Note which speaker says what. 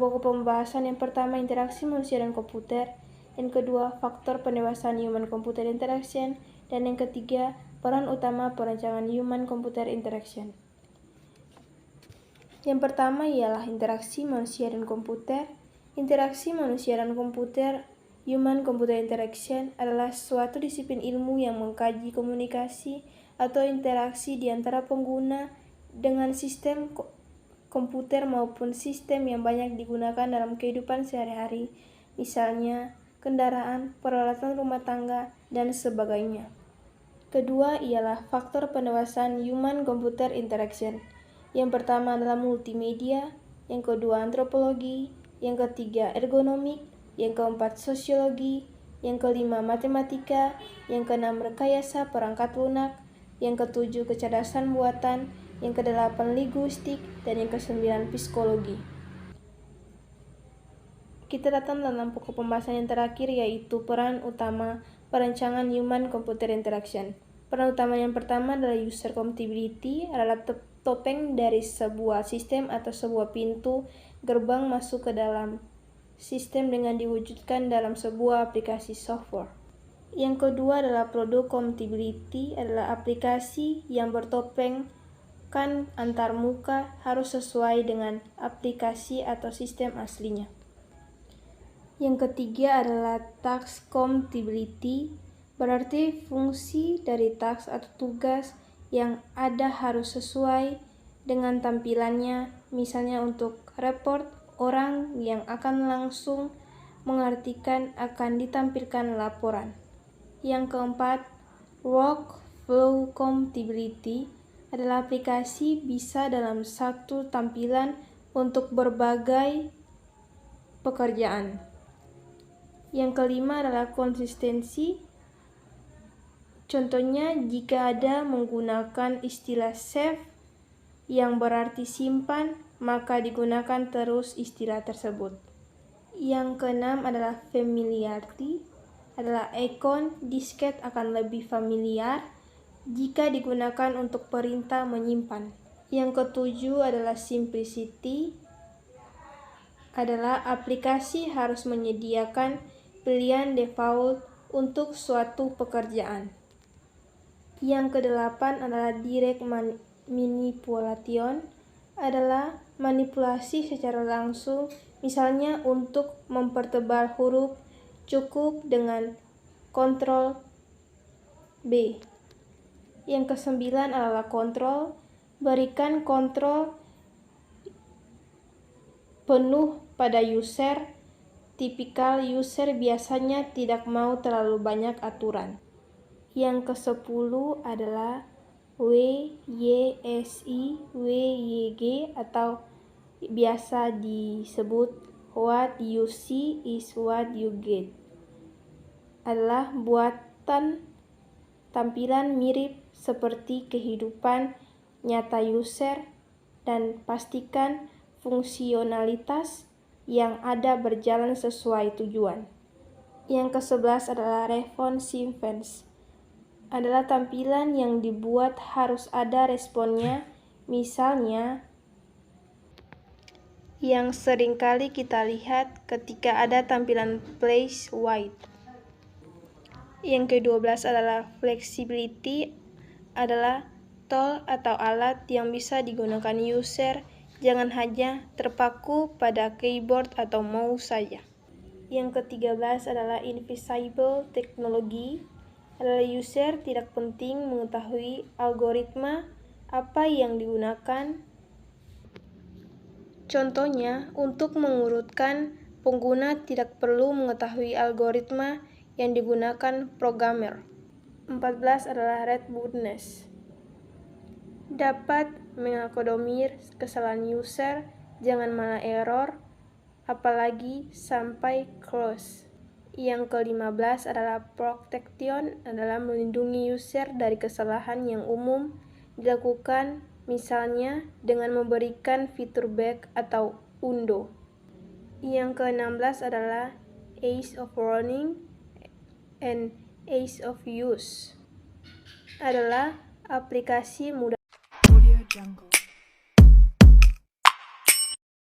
Speaker 1: pokok pembahasan yang pertama, interaksi manusia dan komputer. Yang kedua, faktor pendewasaan human-computer interaction. Dan yang ketiga, peran utama perancangan human-computer interaction. Yang pertama ialah interaksi manusia dan komputer. Interaksi manusia dan komputer, human-computer interaction, adalah suatu disiplin ilmu yang mengkaji komunikasi atau interaksi di antara pengguna dengan sistem komputer maupun sistem yang banyak digunakan dalam kehidupan sehari-hari, misalnya kendaraan, peralatan rumah tangga, dan sebagainya. Kedua ialah faktor pendewasaan human-computer interaction. Yang pertama adalah multimedia, yang kedua antropologi, yang ketiga ergonomik, yang keempat sosiologi, yang kelima matematika, yang keenam rekayasa perangkat lunak, yang ketujuh kecerdasan buatan, yang kedelapan linguistik, dan yang kesembilan psikologi. Kita datang dalam pokok pembahasan yang terakhir, yaitu peran utama perancangan human-computer interaction. Peran utama yang pertama adalah user compatibility, adalah topeng dari sebuah sistem atau sebuah pintu gerbang masuk ke dalam sistem dengan diwujudkan dalam sebuah aplikasi software. Yang kedua adalah product compatibility, adalah aplikasi yang bertopeng antar muka harus sesuai dengan aplikasi atau sistem aslinya. Yang ketiga adalah task compatibility, berarti fungsi dari task atau tugas yang ada harus sesuai dengan tampilannya, misalnya untuk report, orang yang akan langsung mengartikan akan ditampilkan laporan. Yang keempat, workflow compatibility, adalah aplikasi bisa dalam satu tampilan untuk berbagai pekerjaan. Yang kelima adalah konsistensi. Contohnya, jika ada menggunakan istilah save yang berarti simpan, maka digunakan terus istilah tersebut. Yang keenam adalah familiarity, adalah ikon disket akan lebih familiar jika digunakan untuk perintah menyimpan. Yang ketujuh adalah simplicity, adalah aplikasi harus menyediakan pilihan default untuk suatu pekerjaan. Yang kedelapan adalah direct manipulation, adalah manipulasi secara langsung, misalnya untuk mempertebal huruf cukup dengan Ctrl B. Yang kesembilan adalah kontrol, berikan kontrol penuh pada user. Tipikal user biasanya tidak mau terlalu banyak aturan. Yang ke-10 adalah WYSI-WYG, atau biasa disebut what you see is what you get, adalah buatan tampilan mirip seperti kehidupan nyata user dan pastikan fungsionalitas yang ada berjalan sesuai tujuan. Yang ke-11 adalah responsiveness, adalah tampilan yang dibuat harus ada responnya, misalnya yang seringkali kita lihat ketika ada tampilan place white. Yang ke-12 adalah flexibility, adalah tool atau alat yang bisa digunakan user, jangan hanya terpaku pada keyboard atau mouse saja. Yang ke-13 adalah invisible technology, adalah user tidak penting mengetahui algoritma apa yang digunakan. Contohnya, untuk mengurutkan, pengguna tidak perlu mengetahui algoritma yang digunakan programmer. 14 adalah robustness, dapat mengakomodir kesalahan user, jangan malah error, apalagi sampai close. Yang ke-15 adalah protection, adalah melindungi user dari kesalahan yang umum dilakukan, misalnya dengan memberikan fitur back atau undo. Yang ke-16 adalah ease of running and ease of use, adalah aplikasi mudah.